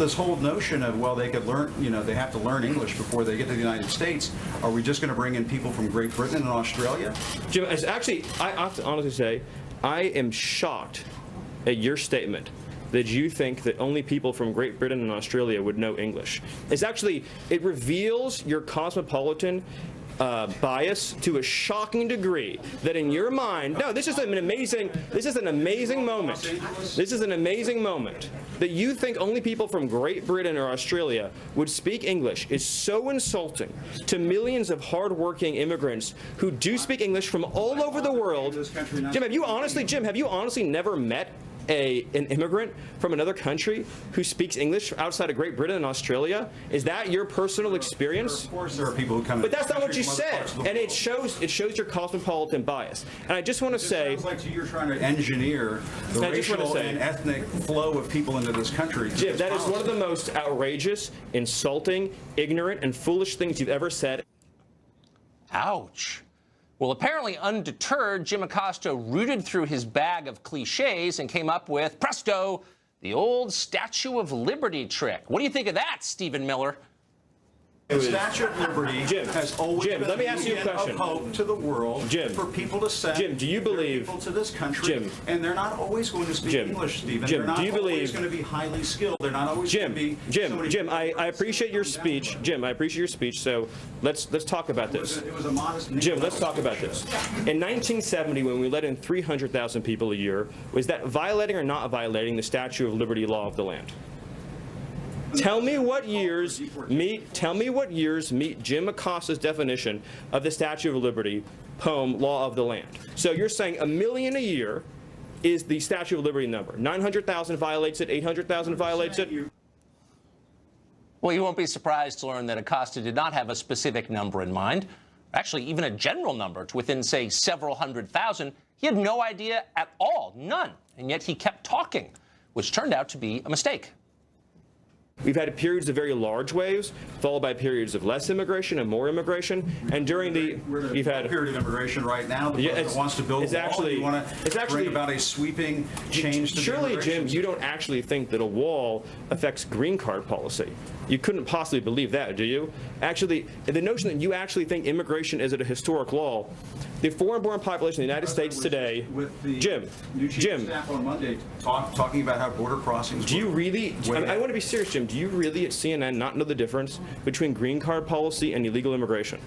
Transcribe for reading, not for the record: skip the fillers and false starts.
this whole notion of, well, they could learn, they have to learn English before they get to the United States. Are we just going to bring in people from Great Britain and Australia? Jim, actually, I have to honestly say, I am shocked at your statement that you think that only people from Great Britain and Australia would know English. It reveals your cosmopolitan bias to a shocking degree that in your mind, no, this is an amazing moment. This is an amazing moment that you think only people from Great Britain or Australia would speak English is so insulting to millions of hardworking immigrants who do speak English from all over the world. Jim, have you honestly never met an immigrant from another country who speaks English outside of Great Britain and Australia? Is that your personal experience? Of course there are people who come in. But that's not what you said, and it shows your cosmopolitan bias. And I just want to say, it sounds like you're trying to engineer the racial and ethnic flow of people into this country. Jim, that is one of the most outrageous, insulting, ignorant, and foolish things you've ever said. Ouch. Well, apparently undeterred, Jim Acosta rooted through his bag of cliches and came up with, presto, the old Statue of Liberty trick. What do you think of that, Stephen Miller? The Statue of Liberty has always been let me ask you a question. Of hope to the world for people to send do you believe people to this country, and they're not always going to speak English, Stephen. They're not always going to be highly skilled. They're not always going to be Jim, I appreciate your speech. Jim, I appreciate your speech. So let's talk about this. It was a modest. Jim, let's talk about this. In 1970, when we let in 300,000 people a year, was that violating or not violating the Statue of Liberty law of the land? Tell me what years meet Jim Acosta's definition of the Statue of Liberty poem Law of the Land. So you're saying 1 million a year is the Statue of Liberty number. 900,000 violates it, 800,000 violates it. Well, you won't be surprised to learn that Acosta did not have a specific number in mind. Actually, even a general number to within, say, several hundred thousand. He had no idea at all, none. And yet he kept talking, which turned out to be a mistake. We've had periods of very large waves, followed by periods of less immigration and more immigration. And during we've had a period of immigration right now. The president wants to build a wall. You want to bring about a sweeping change to surely, Jim, you don't actually think that a wall affects green card policy. You couldn't possibly believe that, do you? Actually, the notion that you actually think immigration is at a historic law, the foreign-born population in the United States today, Jim, staff on Monday talking about how border crossings. Do you really? I want to be serious, Jim. Do you really at CNN not know the difference between green card policy and illegal immigration?